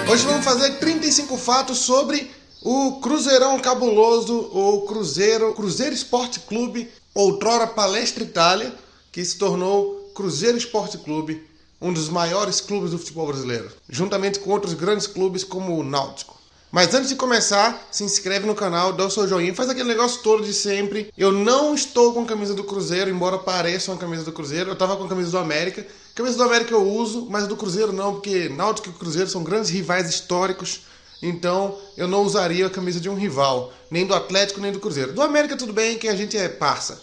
Hoje vamos fazer 35 fatos sobre o Cruzeirão cabuloso, o Cruzeiro Esporte Clube, outrora Palestra Itália, que se tornou Cruzeiro Esporte Clube, um dos maiores clubes do futebol brasileiro, juntamente com outros grandes clubes como o Náutico. Mas antes de começar, se inscreve no canal, dá o seu joinha, faz aquele negócio todo de sempre. Eu não estou com a camisa do Cruzeiro, embora pareça uma camisa do Cruzeiro. Eu tava com a camisa do América. A camisa do América eu uso, mas do Cruzeiro não, porque Náutico e Cruzeiro são grandes rivais históricos. Então eu não usaria a camisa de um rival, nem do Atlético, nem do Cruzeiro. Do América tudo bem, que a gente é parça.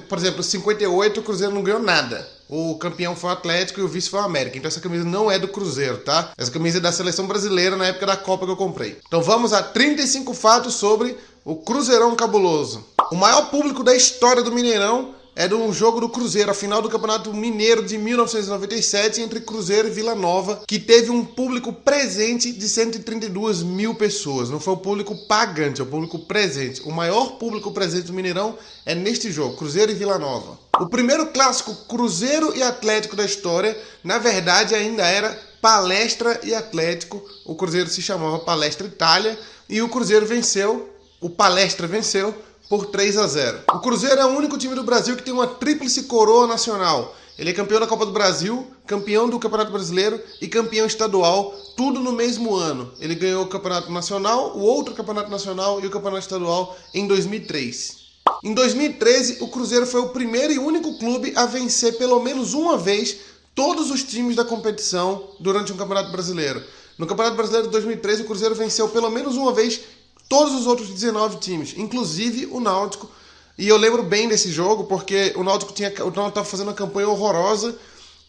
Por exemplo, em 58 o Cruzeiro não ganhou nada. O campeão foi o Atlético e o vice foi o América. Então essa camisa não é do Cruzeiro, tá? Essa camisa é da seleção brasileira na época da Copa que eu comprei. Então vamos a 35 fatos sobre o Cruzeirão cabuloso. O maior público da história do Mineirão é de um jogo do Cruzeiro, a final do Campeonato Mineiro de 1997 entre Cruzeiro e Vila Nova, que teve um público presente de 132 mil pessoas. Não foi o público pagante, é o público presente. O maior público presente do Mineirão é neste jogo, Cruzeiro e Vila Nova. O primeiro clássico Cruzeiro e Atlético da história, na verdade ainda era Palestra e Atlético. O Cruzeiro se chamava Palestra Itália e o Cruzeiro venceu, o Palestra venceu por 3-0. O Cruzeiro é o único time do Brasil que tem uma tríplice coroa nacional. Ele é campeão da Copa do Brasil, campeão do Campeonato Brasileiro e campeão estadual, tudo no mesmo ano. Ele ganhou o Campeonato Nacional, o outro Campeonato Nacional e o Campeonato Estadual em 2003. Em 2013, o Cruzeiro foi o primeiro e único clube a vencer pelo menos uma vez todos os times da competição durante um Campeonato Brasileiro. No Campeonato Brasileiro de 2013, o Cruzeiro venceu pelo menos uma vez todos os outros 19 times, inclusive o Náutico. E eu lembro bem desse jogo, porque o Náutico estava fazendo uma campanha horrorosa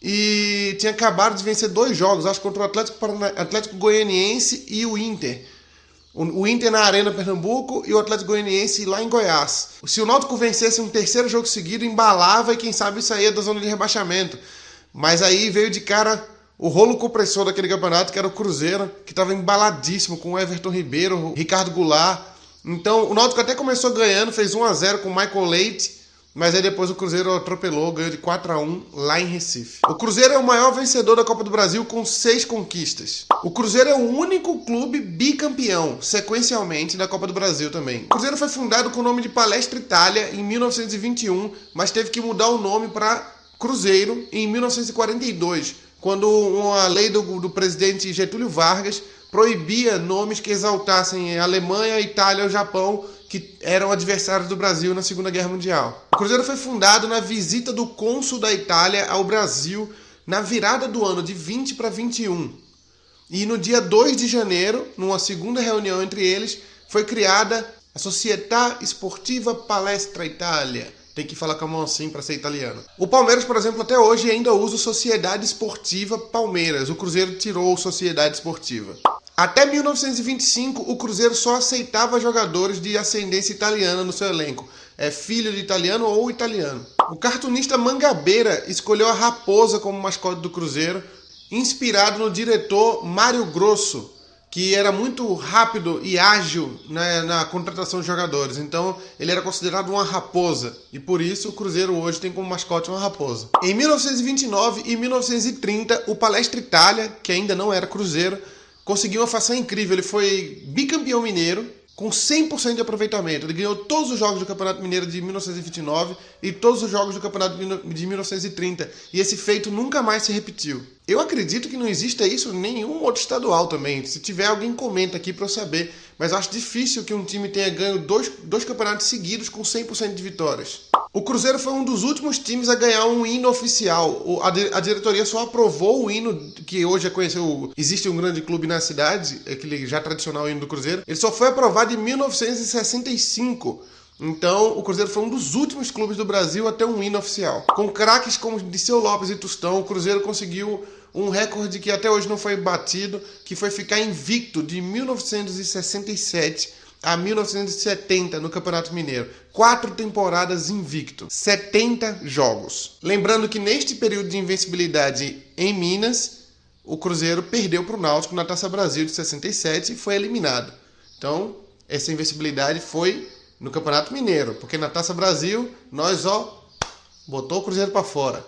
e tinha acabado de vencer 2 jogos, acho que contra o Atlético Goianiense e o Inter. O Inter na Arena Pernambuco e o Atlético Goianiense lá em Goiás. Se o Náutico vencesse um terceiro jogo seguido, embalava e quem sabe saía da zona de rebaixamento. Mas aí veio de cara o rolo compressor daquele campeonato, que era o Cruzeiro, que estava embaladíssimo com o Everton Ribeiro, o Ricardo Goulart. Então o Náutico até começou ganhando, fez 1-0 com o Michael Leite, mas aí depois o Cruzeiro atropelou, ganhou de 4-1 lá em Recife. O Cruzeiro é o maior vencedor da Copa do Brasil com 6 conquistas. O Cruzeiro é o único clube bicampeão, sequencialmente, da Copa do Brasil também. O Cruzeiro foi fundado com o nome de Palestra Itália em 1921, mas teve que mudar o nome para Cruzeiro em 1942, quando uma lei do presidente Getúlio Vargas proibia nomes que exaltassem a Alemanha, a Itália ou o Japão, que eram adversários do Brasil na Segunda Guerra Mundial. O Cruzeiro foi fundado na visita do cônsul da Itália ao Brasil na virada do ano de 20 para 21. E no dia 2 de janeiro, numa segunda reunião entre eles, foi criada a Società Sportiva Palestra Itália. Tem que falar com a mão assim para ser italiano. O Palmeiras, por exemplo, até hoje ainda usa Sociedade Esportiva Palmeiras. O Cruzeiro tirou Sociedade Esportiva. Até 1925, o Cruzeiro só aceitava jogadores de ascendência italiana no seu elenco. É filho de italiano ou italiano. O cartunista Mangabeira escolheu a raposa como mascote do Cruzeiro, inspirado no diretor Mário Grosso, que era muito rápido e ágil na contratação de jogadores. Então ele era considerado uma raposa. E por isso o Cruzeiro hoje tem como mascote uma raposa. Em 1929 e 1930, o Palestra Itália, que ainda não era Cruzeiro, conseguiu uma façanha incrível. Ele foi bicampeão mineiro com 100% de aproveitamento. Ele ganhou todos os jogos do Campeonato Mineiro de 1929 e todos os jogos do Campeonato de 1930. E esse feito nunca mais se repetiu. Eu acredito que não exista isso em nenhum outro estadual também. Se tiver, alguém comenta aqui para eu saber. Mas eu acho difícil que um time tenha ganho dois campeonatos seguidos com 100% de vitórias. O Cruzeiro foi um dos últimos times a ganhar um hino oficial. A diretoria só aprovou o hino, que hoje é conhecido, existe um grande clube na cidade, aquele já tradicional hino do Cruzeiro. Ele só foi aprovado em 1965. Então, o Cruzeiro foi um dos últimos clubes do Brasil a ter um hino oficial. Com craques como Dirceu Lopes e Tostão, o Cruzeiro conseguiu um recorde que até hoje não foi batido, que foi ficar invicto de 1967 a 1970 no Campeonato Mineiro. 4 temporadas invicto, 70 jogos. Lembrando que neste período de invencibilidade em Minas, o Cruzeiro perdeu para o Náutico na Taça Brasil de 67 e foi eliminado. Então, essa invencibilidade foi no Campeonato Mineiro, porque na Taça Brasil, nós botou o Cruzeiro para fora.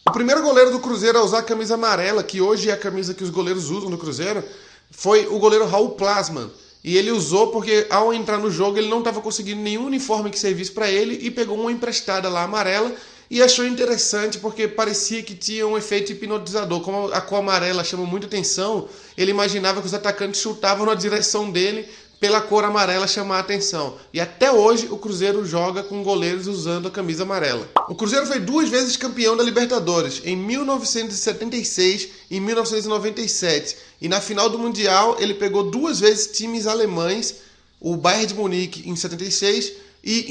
O primeiro goleiro do Cruzeiro a usar a camisa amarela, que hoje é a camisa que os goleiros usam no Cruzeiro, foi o goleiro Raul Plasman. E ele usou porque ao entrar no jogo ele não estava conseguindo nenhum uniforme que servisse para ele e pegou uma emprestada lá amarela e achou interessante porque parecia que tinha um efeito hipnotizador. Como a cor amarela chama muita atenção, ele imaginava que os atacantes chutavam na direção dele pela cor amarela chamar a atenção. E até hoje o Cruzeiro joga com goleiros usando a camisa amarela. O Cruzeiro foi 2 vezes campeão da Libertadores, em 1976 e 1997. E na final do Mundial ele pegou 2 vezes times alemães, o Bayern de Munique em 76 e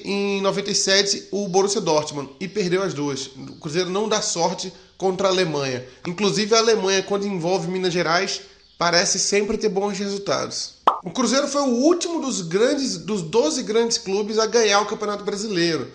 em 97 o Borussia Dortmund, e perdeu as duas. O Cruzeiro não dá sorte contra a Alemanha. Inclusive a Alemanha, quando envolve Minas Gerais, parece sempre ter bons resultados. O Cruzeiro foi o último dos 12 grandes clubes a ganhar o Campeonato Brasileiro.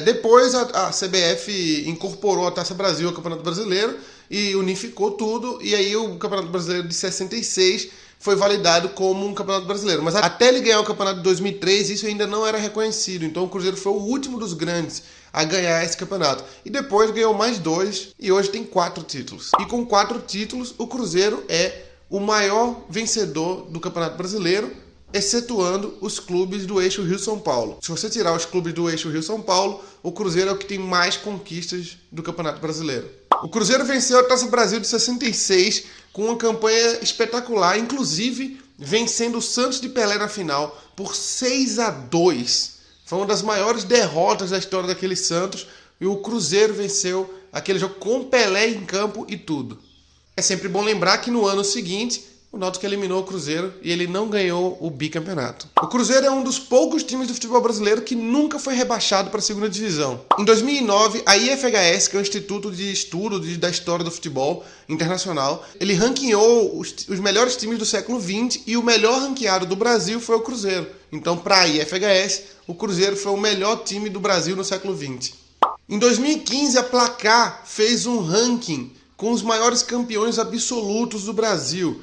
Depois a CBF incorporou a Taça Brasil ao Campeonato Brasileiro e unificou tudo, e aí o Campeonato Brasileiro de 66 foi validado como um Campeonato Brasileiro. Mas até ele ganhar o Campeonato de 2003, isso ainda não era reconhecido. Então o Cruzeiro foi o último dos grandes a ganhar esse campeonato. E depois ganhou mais 2 e hoje tem 4 títulos. E com 4 títulos, o Cruzeiro é o maior vencedor do Campeonato Brasileiro, excetuando os clubes do eixo Rio-São Paulo. Se você tirar os clubes do eixo Rio-São Paulo, o Cruzeiro é o que tem mais conquistas do Campeonato Brasileiro. O Cruzeiro venceu a Taça Brasil de 66 com uma campanha espetacular, inclusive vencendo o Santos de Pelé na final por 6-2. Foi uma das maiores derrotas da história daquele Santos, e o Cruzeiro venceu aquele jogo com Pelé em campo e tudo. É sempre bom lembrar que no ano seguinte, o Náutico eliminou o Cruzeiro e ele não ganhou o bicampeonato. O Cruzeiro é um dos poucos times do futebol brasileiro que nunca foi rebaixado para a segunda divisão. Em 2009, a IFHS, que é o Instituto de Estudo da História do Futebol Internacional, ele ranqueou os melhores times do século XX e o melhor ranqueado do Brasil foi o Cruzeiro. Então, para a IFHS, o Cruzeiro foi o melhor time do Brasil no século XX. Em 2015, a Placar fez um ranking com os maiores campeões absolutos do Brasil,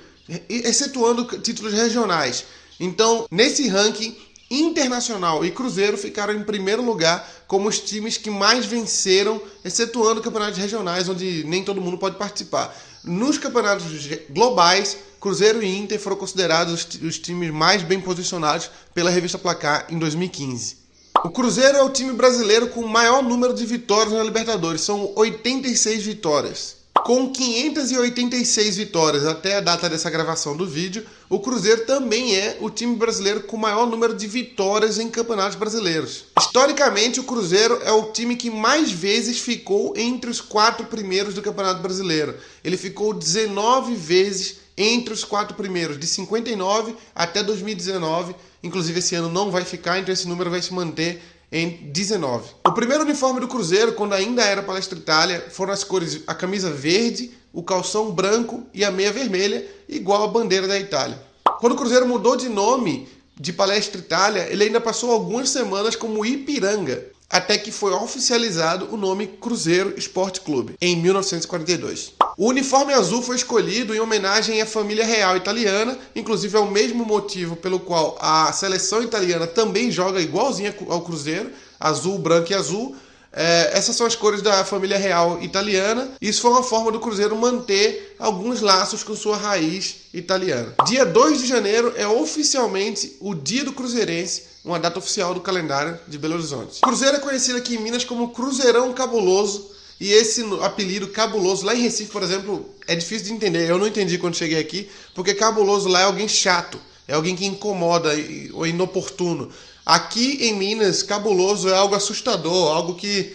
excetuando títulos regionais. Então, nesse ranking, Internacional e Cruzeiro ficaram em primeiro lugar como os times que mais venceram, excetuando campeonatos regionais, onde nem todo mundo pode participar. Nos campeonatos globais, Cruzeiro e Inter foram considerados os times mais bem posicionados pela revista Placar em 2015. O Cruzeiro é o time brasileiro com o maior número de vitórias na Libertadores, são 86 vitórias. Com 586 vitórias até a data dessa gravação do vídeo, o Cruzeiro também é o time brasileiro com o maior número de vitórias em campeonatos brasileiros. Historicamente, o Cruzeiro é o time que mais vezes ficou entre os 4 primeiros do Campeonato Brasileiro. Ele ficou 19 vezes entre os 4 primeiros, de 59 até 2019. Inclusive esse ano não vai ficar, então esse número vai se manter em 19. O primeiro uniforme do Cruzeiro, quando ainda era Palestra Itália, foram as cores: a camisa verde, o calção branco e a meia vermelha, igual a bandeira da Itália. Quando o Cruzeiro mudou de nome de Palestra Itália, ele ainda passou algumas semanas como Ipiranga, até que foi oficializado o nome Cruzeiro Esporte Clube, em 1942. O uniforme azul foi escolhido em homenagem à família real italiana, inclusive é o mesmo motivo pelo qual a seleção italiana também joga igualzinho ao Cruzeiro, azul, branco e azul. Essas são as cores da família real italiana. Isso foi uma forma do Cruzeiro manter alguns laços com sua raiz italiana. Dia 2 de janeiro é oficialmente o Dia do Cruzeirense, uma data oficial do calendário de Belo Horizonte. O Cruzeiro é conhecido aqui em Minas como Cruzeirão Cabuloso, e esse apelido cabuloso, lá em Recife, por exemplo, é difícil de entender. Eu não entendi quando cheguei aqui, porque cabuloso lá é alguém chato, é alguém que incomoda ou inoportuno. Aqui em Minas, cabuloso é algo assustador, algo que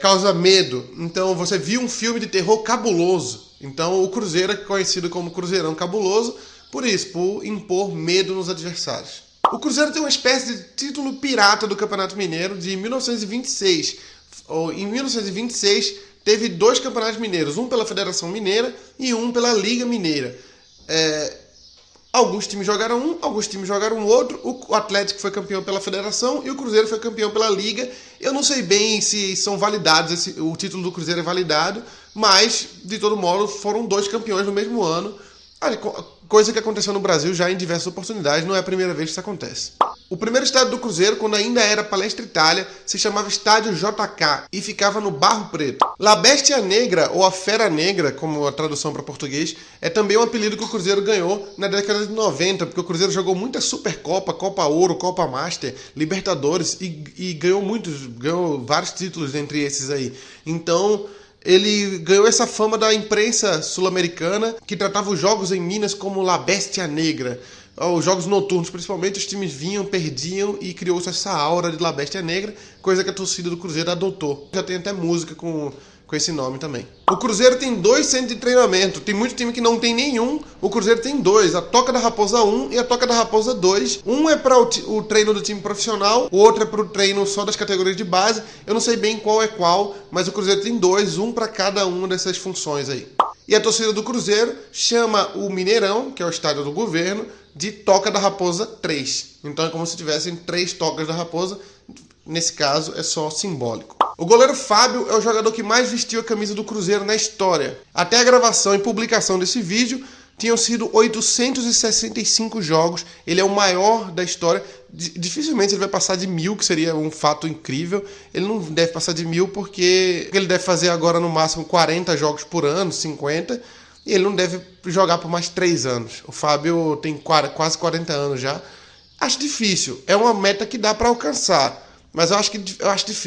causa medo. Então, você viu um filme de terror cabuloso. Então, o Cruzeiro é conhecido como Cruzeirão Cabuloso, por isso, por impor medo nos adversários. O Cruzeiro tem uma espécie de título pirata do Campeonato Mineiro de 1926. Em 1926, teve 2 campeonatos mineiros, um pela Federação Mineira e um pela Liga Mineira. Alguns times jogaram um, alguns times jogaram outro. O Atlético foi campeão pela Federação e o Cruzeiro foi campeão pela Liga. Eu não sei bem se são validados, o título do Cruzeiro é validado, mas, de todo modo, foram 2 campeões no mesmo ano. Coisa que aconteceu no Brasil já em diversas oportunidades, não é a primeira vez que isso acontece. O primeiro estádio do Cruzeiro, quando ainda era Palestra Itália, se chamava Estádio JK e ficava no Barro Preto. La Bestia Negra, ou a Fera Negra, como a tradução para português, é também um apelido que o Cruzeiro ganhou na década de 90, porque o Cruzeiro jogou muita Supercopa, Copa Ouro, Copa Master, Libertadores e ganhou vários títulos entre esses aí. Então, ele ganhou essa fama da imprensa sul-americana, que tratava os jogos em Minas como La Bestia Negra. Os jogos noturnos, principalmente, os times vinham, perdiam e criou-se essa aura de La Bestia Negra, coisa que a torcida do Cruzeiro adotou. Já tem até música com esse nome também. O Cruzeiro tem 2 centros de treinamento. Tem muito time que não tem nenhum. O Cruzeiro tem 2, a Toca da Raposa 1 e a Toca da Raposa 2. Um é para o treino do time profissional, o outro é para o treino só das categorias de base. Eu não sei bem qual é qual, mas o Cruzeiro tem 2, um para cada uma dessas funções aí. E a torcida do Cruzeiro chama o Mineirão, que é o estádio do governo, de Toca da Raposa 3. Então é como se tivessem 3 tocas da Raposa. Nesse caso é só simbólico. O goleiro Fábio é o jogador que mais vestiu a camisa do Cruzeiro na história. Até a gravação e publicação desse vídeo tinham sido 865 jogos. Ele é o maior da história. Dificilmente ele vai passar de 1000, que seria um fato incrível. Ele não deve passar de 1000 porque ele deve fazer agora no máximo 40 jogos por ano, 50. E ele não deve jogar por mais 3 anos. O Fábio tem quase 40 anos já. Acho difícil. É uma meta que dá para alcançar, mas eu acho difícil.